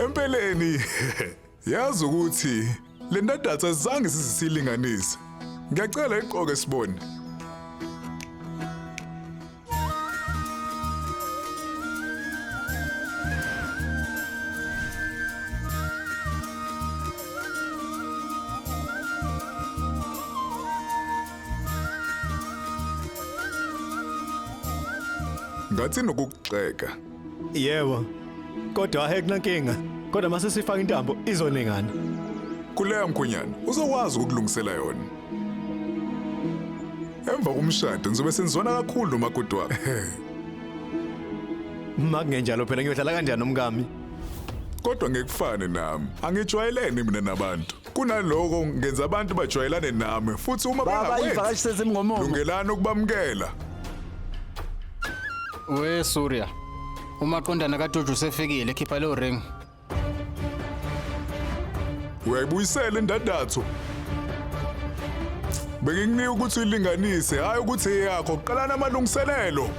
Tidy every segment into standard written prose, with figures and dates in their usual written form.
Empeleni yazi ukuthi le ndadatha azange sizisilinganise. Ngiyacela iqoke sibone. Ngathi nokukuxeka. Yebo. Kodwa hekunankinga. Kodwa mase sifaka intambo izoningana. Kuleya mkhonyana uzokwazi ukulungisela yona. Emva komshado ngizobe senzona kakhulu nomakoti wakhe. Makungenjalo phela ngiyohlala kanjani nomkami? Kodwa ngekufane nami. Angijwayelene mina nabantu. Kunaloko ngenza abantu bajwayelane nami futhi uma Baba ivakashi sezimngomomo. lungelana ukubamkela. We Surya. Umaqondana kaJojo usefikile ekhipha lo ring. Uyayibuyisela indadatho. Benginginika ukuthi uyilinganise, hayi ukuthi eyakho. Qalana amalungiselelo.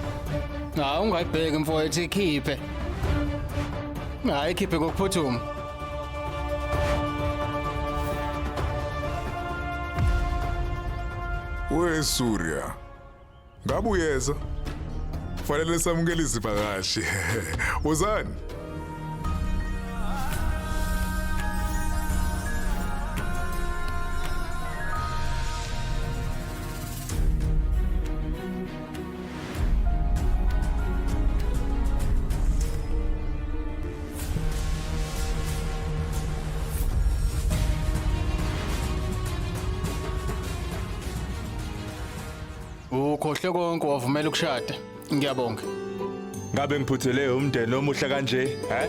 Ungayibheki mfowethu ikhiphe. Hayi ikhiphe ngokuphuthuma. We Surya. Ngabe uyeza? Fanele samukele izivakashi. Uzani? Ukhohle konke wavumela ukushada. Ngiyabonga. Ngabe ngiphuthele umndeni omuhle kanje, he?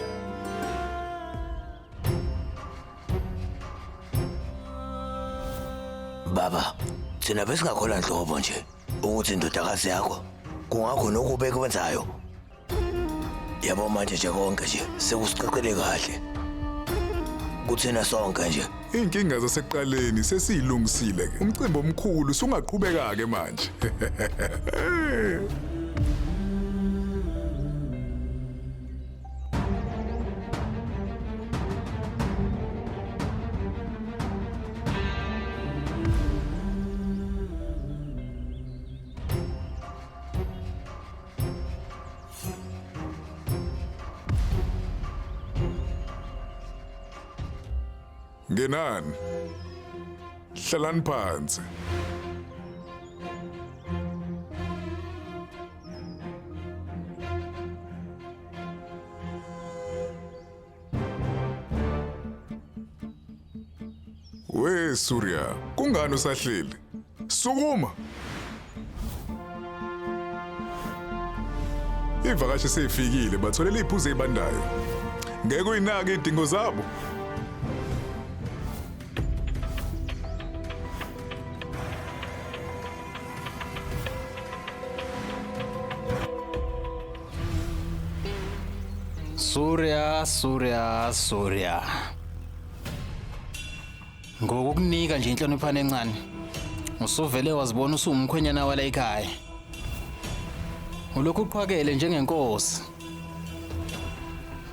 Baba, thina besingakhola nhlobo nje ukuthi indodakazi yakho kungakho nokuba ekwenzayo. Yabo manje nje konke nje sekusicecele kahle. Kuthina sonke nje. Inkinga zasekuqaleni sesiyilungisile ke. Umcimbi omkhulu sungaqhubeka ke manje. Ngenani? Hlalani phansi. We Surya, kungani usahleli? Sukuma. Ivakashi seyifikile batholela iphuze ebandayo. Ngeke uyinake idingo zabo. Surya. Ngokukunika nje inhloniphane encane. Usuvele wazibona usumkhwenyana wala ekhaya. Ulokhu uqhwakele njengenkosi.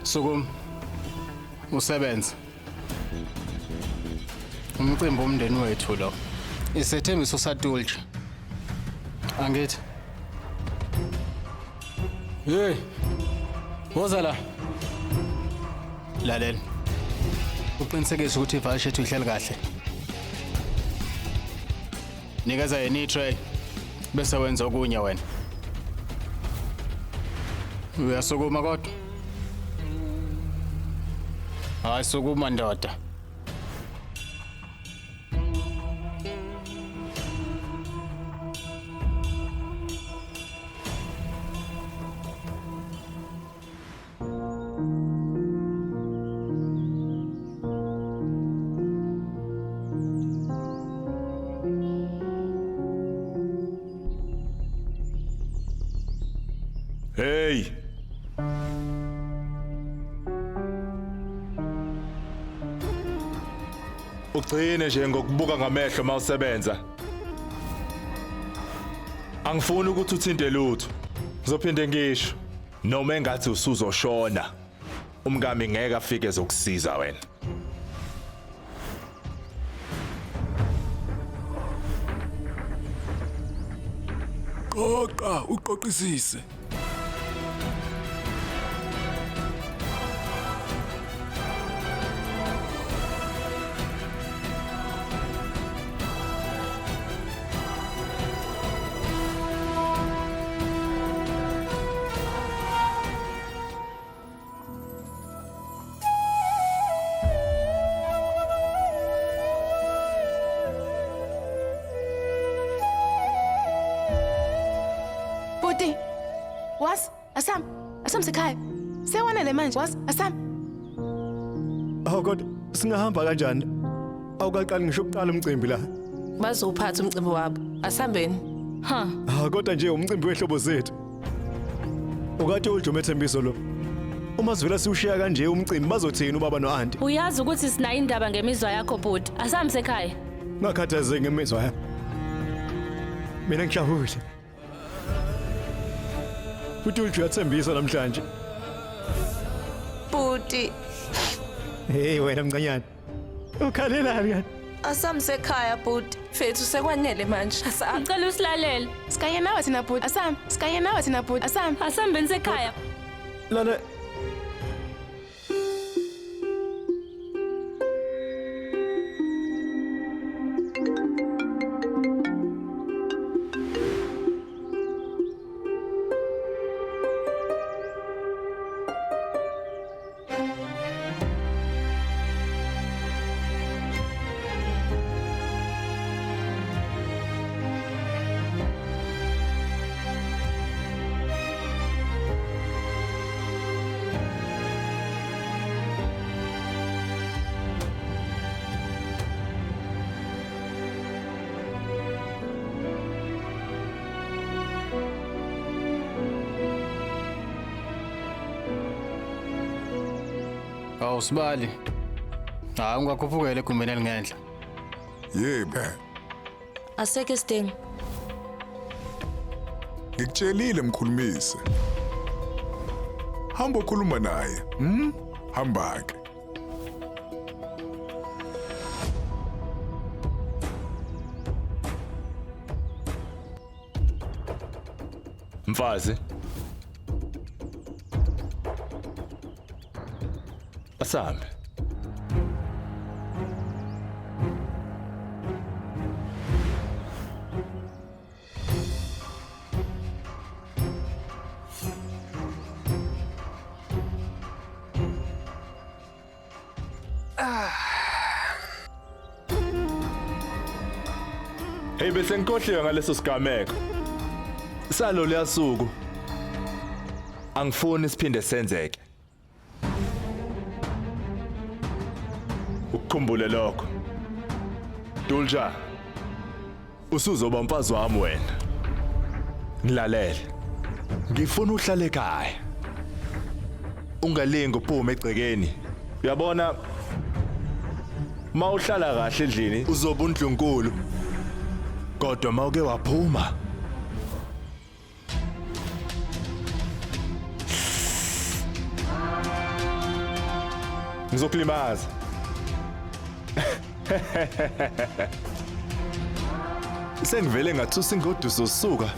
Sukuma. Usebenza. Umcimbi womndeni wethu lo. Isethembiso satulje. Angithi. Hey. Woza la. Lalela. Uqinisekise ukuthi ivakashi ethu ihleli kahle. Nikeza yena i-tray bese wenza okunye wena. Uyasukuma kodwa? Hayi sukuma ndoda. Hey. Ugcine nje ngokubuka ngamehlo mawusebenza. Angifuni ukuthi uthinte lutho. Ngizophinde ngisho noma engathi usuzoshona. umkami ngeke afike ezokusiza wena. Qoqa uqoqisise. Buti, was Asam sekhaya. Sewanele manje was Asam. Awu kodwa singahamba kanjani? Awukaqali ngisho ukuqala umcimbi la. Bazophatha umcimbi wabo. Asihambeni. Kodwa nje umcimbi wehlobo zethu. Ukade uJume Thembiso lo. Uma sivela siwushiya kanje umcimbi bazothina ubaba noAnti. Uyazi ukuthi sinayo indaba ngemizwa yakho bhuti. Asihambe sekhaya. Ngakhathazeke ngemizwa yami. Mina ngijabule. Futhi uJume namhlanje. Buti, Hey wena mncanyana. Ukhalelani kanti? asamsekhaya buti. Fethu sekwanele manje. Ngicela usilalele. Sikaye nawe thina Buti. Asam, sikaye nawe thina Buti. Asam. Asihambeni sekhaya. Lana Awusibali. Ungakhuphukele egumbeni elingenhla. Yebo. Aseke Sting. Ngikutshelile mkhulumise. Hamba ukhuluma naye. Hamba ke. Mfazi. Asambe. Hey bese ngikhohliwe ngaleso sigameko. Salo leyasuku. Angifuni siphinde senzeke. Ukukhumbule lokho. Dulja. Usuzoba umfazi wami wena. Ngilalele. Ngifuna uhlale ekhaya. Ungalingi uphume egcekeni. Uyabona mawuhlala kahle endlini uzoba uNdlunkulu. Kodwa mawuke waphuma ngizokulimaza. Sengivele ngathusa ingoduso sosuka.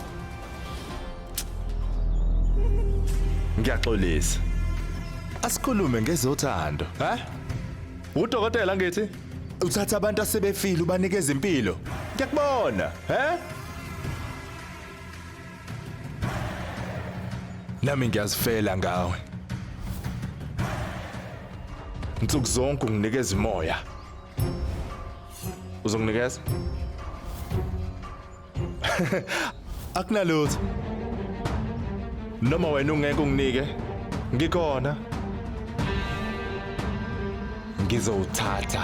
Ngiyaxolisa. Asikhulume ngezothando, ha? Udokotela ngithi uthatha abantu asebefile ubanikeza impilo. Ngiyakubona, he? Nami ngiyazifela ngawe. Nsuku zonke unginikeza imoya. Uzonginikeza? Akunalutho. Noma wena ungeke unginike, ngikhona. Ngizowuthatha.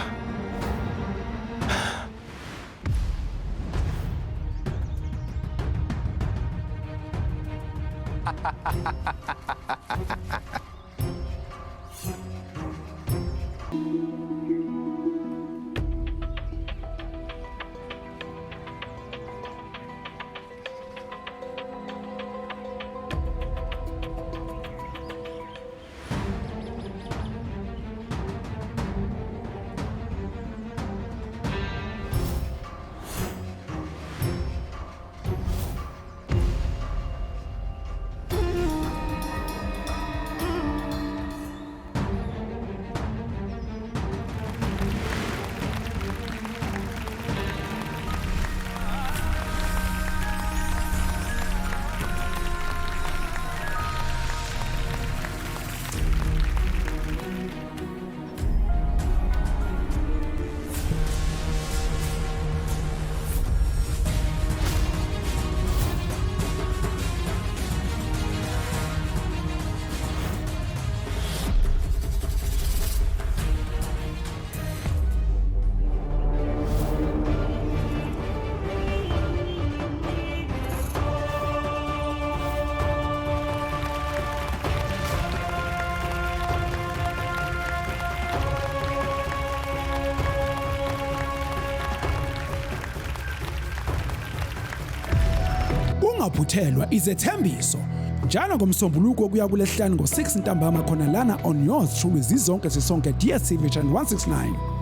ungaphuthelwa izethembiso njalo ngomsombuluko kuya kulesihlanu ngo6 ntambama khona lana on yours truly zizonke sisonke DSTV channel 169